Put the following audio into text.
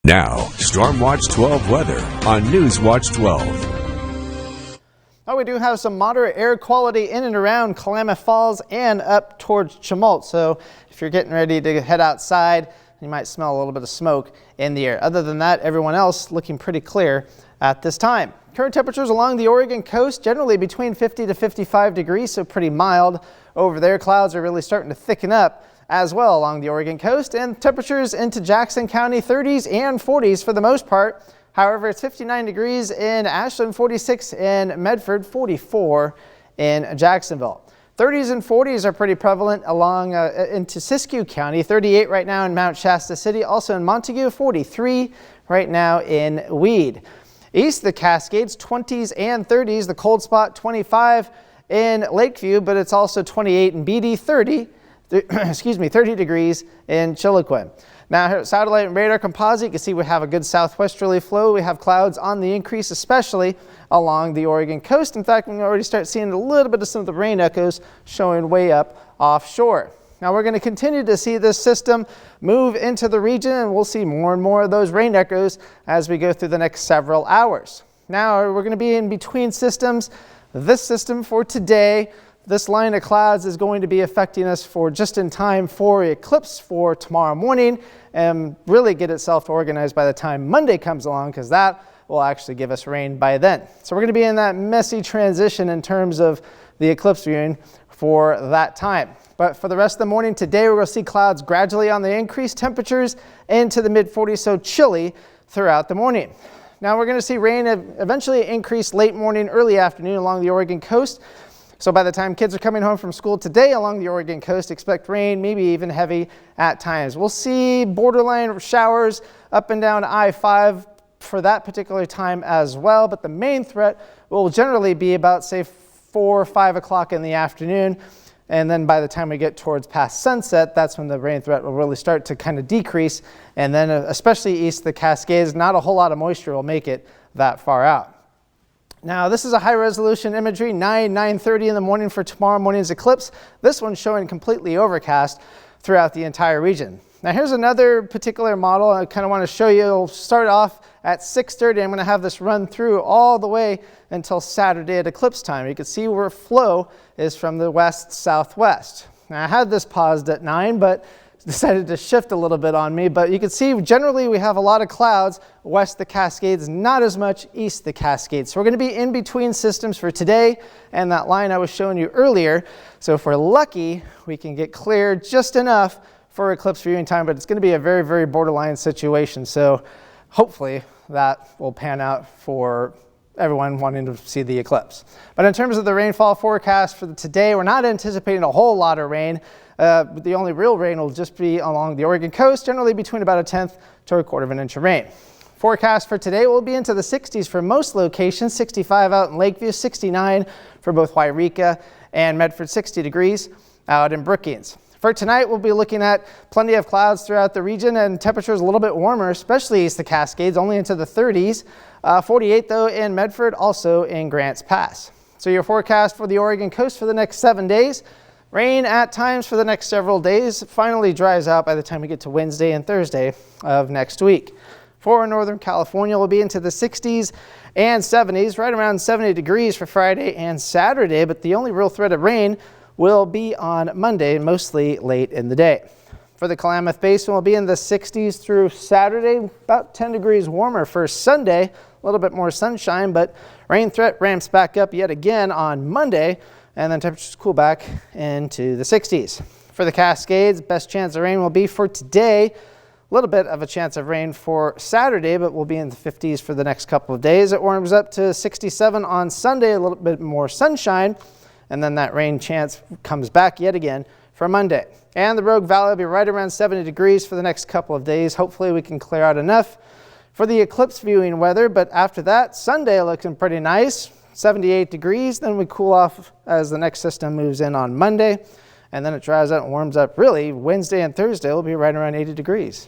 Now, Storm Watch 12 weather on News Watch 12. Oh, we do have some moderate air quality in and around Klamath Falls and up towards Chemult. So if you're getting ready to head outside, you might smell a little bit of smoke in the air. Other than that, everyone else looking pretty clear at this time. Current temperatures along the Oregon coast generally between 50 to 55 degrees, so pretty mild. Over there, clouds are really starting to thicken up as well along the Oregon coast, and temperatures into Jackson County 30s and 40s for the most part. However, it's 59 degrees in Ashland, 46 in Medford, 44 in Jacksonville. 30s and 40s are pretty prevalent along into Siskiyou County, 38 right now in Mount Shasta City, also in Montague, 43 right now in Weed. East of the Cascades, 20s and 30s, the cold spot 25 in Lakeview, but it's also 28 in Beatty, 30 degrees in Chiloquin. Now here at satellite and radar composite, you can see we have a good southwesterly flow. We have clouds on the increase, especially along the Oregon coast. In fact, we can already start seeing a little bit of some of the rain echoes showing way up offshore. Now we're going to continue to see this system move into the region, and we'll see more and more of those rain echoes as we go through the next several hours. Now we're going to be in between systems. This system for today, this line of clouds is going to be affecting us for just in time for eclipse for tomorrow morning and really get itself organized by the time Monday comes along, because that will actually give us rain by then. So we're going to be in that messy transition in terms of the eclipse viewing for that time. But for the rest of the morning today, we're going to see clouds gradually on the increase, temperatures into the mid 40s, so chilly throughout the morning. Now we're going to see rain eventually increase late morning, early afternoon along the Oregon coast. So by the time kids are coming home from school today along the Oregon coast, expect rain, maybe even heavy at times. We'll see borderline showers up and down I-5 for that particular time as well, but the main threat will generally be about, say, 4 or 5 o'clock in the afternoon. And then by the time we get towards past sunset, that's when the rain threat will really start to kind of decrease. And then especially east of the Cascades, not a whole lot of moisture will make it that far out. Now this is a high resolution imagery, 9:30 in the morning for tomorrow morning's eclipse. This one's showing completely overcast throughout the entire region. Now here's another particular model I kind of want to show you. It'll start off at 6:30. I'm going to have this run through all the way until Saturday at eclipse time. You can see where flow is from the west-southwest. Now I had this paused at 9, but decided to shift a little bit on me, but you can see generally we have a lot of clouds west of the Cascades, not as much east of the Cascades. So we're going to be in between systems for today and that line I was showing you earlier. So if we're lucky, we can get clear just enough for eclipse viewing time, but it's going to be a very, very borderline situation. So hopefully that will pan out for everyone wanting to see the eclipse. But in terms of the rainfall forecast for today, we're not anticipating a whole lot of rain. The only real rain will just be along the Oregon coast, generally between about 1/10 to 1/4 inch of rain. Forecast for today will be into the 60s for most locations, 65 out in Lakeview, 69 for both Wairika and Medford, 60 degrees out in Brookings. For tonight, we'll be looking at plenty of clouds throughout the region and temperatures a little bit warmer, especially east of the Cascades, only into the 30s. 48 though in Medford, also in Grants Pass. So your forecast for the Oregon coast for the next 7 days. Rain at times for the next several days. Finally dries out by the time we get to Wednesday and Thursday of next week. For Northern California, we'll be into the 60s and 70s, right around 70 degrees for Friday and Saturday, but the only real threat of rain will be on Monday, mostly late in the day. For the Klamath Basin, we'll be in the 60s through Saturday, about 10 degrees warmer for Sunday, a little bit more sunshine, but rain threat ramps back up yet again on Monday, and then temperatures cool back into the 60s. For the Cascades, best chance of rain will be for today. A little bit of a chance of rain for Saturday, but we'll be in the 50s for the next couple of days. It warms up to 67 on Sunday, a little bit more sunshine, and then that rain chance comes back yet again for Monday. And the Rogue Valley will be right around 70 degrees for the next couple of days. Hopefully we can clear out enough for the eclipse viewing weather, but after that, Sunday looking pretty nice. 78 degrees, then we cool off as the next system moves in on Monday, and then it dries out and warms up. Really, Wednesday and Thursday will be right around 80 degrees.